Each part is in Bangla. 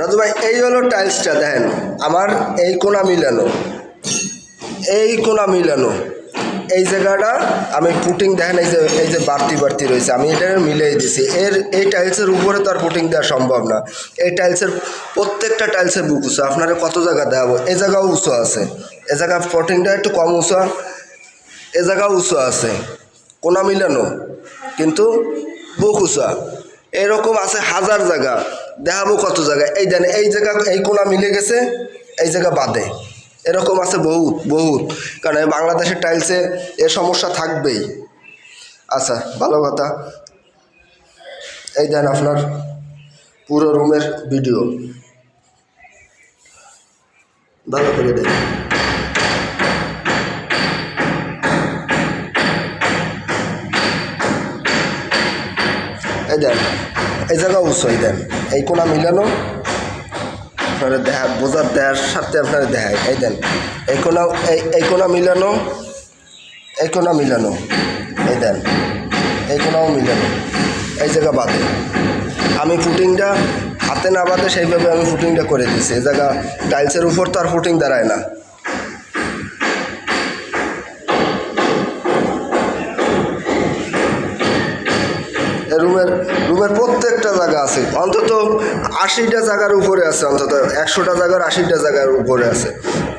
রাজু ভাই এই হলো টাইলসটা, দেখেন আমার এই কোণা মিলানো, এই কোণা মিলানো, এই জায়গাটা আমি পুটিং দেখেন এই যে বাড়তি বাড়তি রয়েছে, আমি এটা মিলিয়ে দিছি। এই টাইলসের উপরে তো আর পুটিং দেওয়া সম্ভব না। এই টাইলসের প্রত্যেকটা টাইলসের বুক উঁচু, আপনারা কত জায়গা দেখাবো, এই জায়গাও উঁচু আছে, এ জায়গা পুটিংটা একটু কম উঁচু, এ জায়গাও উঁচু আছে, কোণা মিলানো কিন্তু বুক উঁচা, এরকম আছে হাজার জায়গা, দেখাবো কত জায়গা। এই দেন এই জায়গা এই কোণা মিলে গেছে, এই জায়গা বাদে, এরকম আছে বহুত বহুত, কারণ এই বাংলাদেশের টাইলসে এ সমস্যা থাকবেই। আচ্ছা ভালো কথা, এই দেন আপনার পুরো রুমের ভিডিও ভালো করে দেন। এই দেন এই জায়গা উৎস, এই দেন এই কোণা মিলানো, আপনারা দেখা বোঝার দেওয়ার সাথে আপনারা দেখায়। এই দেন এই কোণা এই কোণা মিলানো, এই কোণা মিলানো, এই দেন এই কোণাও মিলানো, এই জায়গা বাদে আমি ফুটিংটা হাতে না বাদে সেইভাবে আমি ফুটিংটা করে দিচ্ছি। এই জায়গা টাইলসের উপর তো আর ফুটিং দাঁড়ায় না। রুমের প্রত্যেকটা জায়গা আছে, অন্তত 80টা জায়গার উপরে আছে, অন্তত 100টা জায়গার 80টা জায়গার উপরে আছে।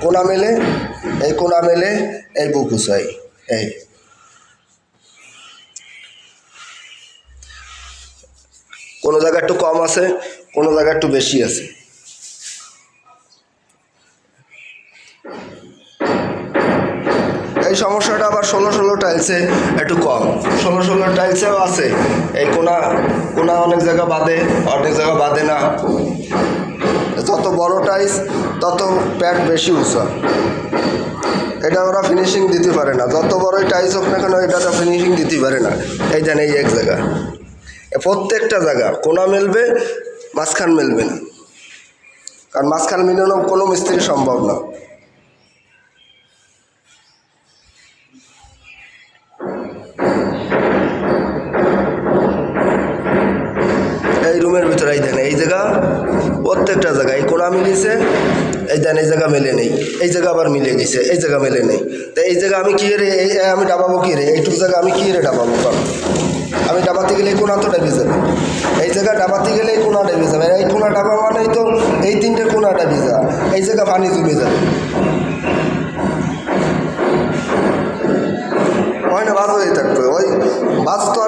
কোণা মেলে এই কোণা মেলে এই বুক উঁচাই, এই কোনো জায়গা একটু কম আছে, কোনো জায়গা একটু বেশি আছে। এই সমস্যাটা আবার 16 টাইলসে একটু কম, 16 টাইলসেও আছে। এই কোণা অনেক জায়গা বাদে, অনেক জায়গা বাদে না। যত বড় টাইলস তত প্যাড বেশি উঁচা, এটা ওরা ফিনিশিং দিতে পারে না। যত বড়ই টাইলস হোক না কেন এটাতে ফিনিশিং দিতে পারে না। এই দেন এই এক জায়গা, প্রত্যেকটা জায়গা কোণা মেলবে, মাঝখান মেলবে না, কারণ মাঝখান মিলানো কোনো মিস্ত্রি সম্ভব না। এই রুমের ভিতরে এই দেন এই জায়গা, প্রত্যেকটা জায়গা এই কোণা মিলিয়েছে, এই দেন এই জায়গা মেলে নেই, এই জায়গা আবার মিলে গেছে, এই জায়গা মেলে নেই। তো এই জায়গা আমি কী রে আমি ডাবাবো কী রে, এইটুকু জায়গা আমি কী রে ডাবাবো, কারণ আমি ডাবাতে গেলে এই কোণা তো ডেবে যাবে, এই জায়গা ডাবাতে গেলে এই কোণা ডেবে যাবে, এই কোণা ডাবা মানেই তো এই 3টে কোণা ডেবে যা, এই জায়গা পানি জমে যাবে, হয় না, বাজ হয়ে থাকবে। ওই বাজ তো